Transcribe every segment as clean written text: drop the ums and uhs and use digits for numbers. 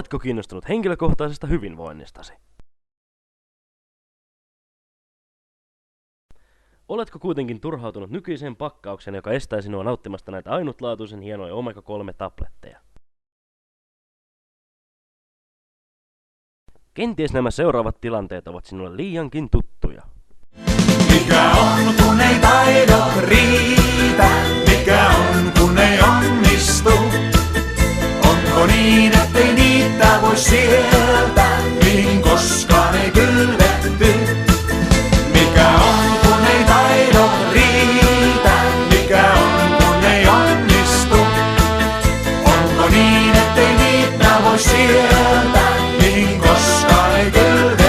Oletko kiinnostunut henkilökohtaisesta hyvinvoinnistasi? Oletko kuitenkin turhautunut nykyiseen pakkaukseen, joka estää sinua nauttimasta näitä ainutlaatuisen hienoja omega-3-tabletteja? Kenties nämä seuraavat tilanteet ovat sinulle liiankin tuttuja. Mikä on, kun ei taidot riitä? Mikä on, kun ei onnistu? Onko niin, ettei niitä voi sieltä, mihin koskaan ei kylvetty? Mikä on, kun ei taidot riitä? Mikä on, kun ei onnistu? Onko niin, ettei niitä voi sieltä, mihin koskaan ei kylvetty?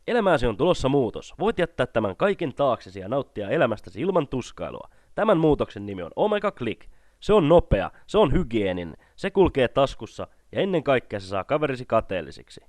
Elämääsi on tulossa muutos. Voit jättää tämän kaiken taaksesi ja nauttia elämästäsi ilman tuskailua. Tämän muutoksen nimi on Omega Click. Se on nopea, se on hygieninen, se kulkee taskussa ja ennen kaikkea se saa kaverisi kateellisiksi.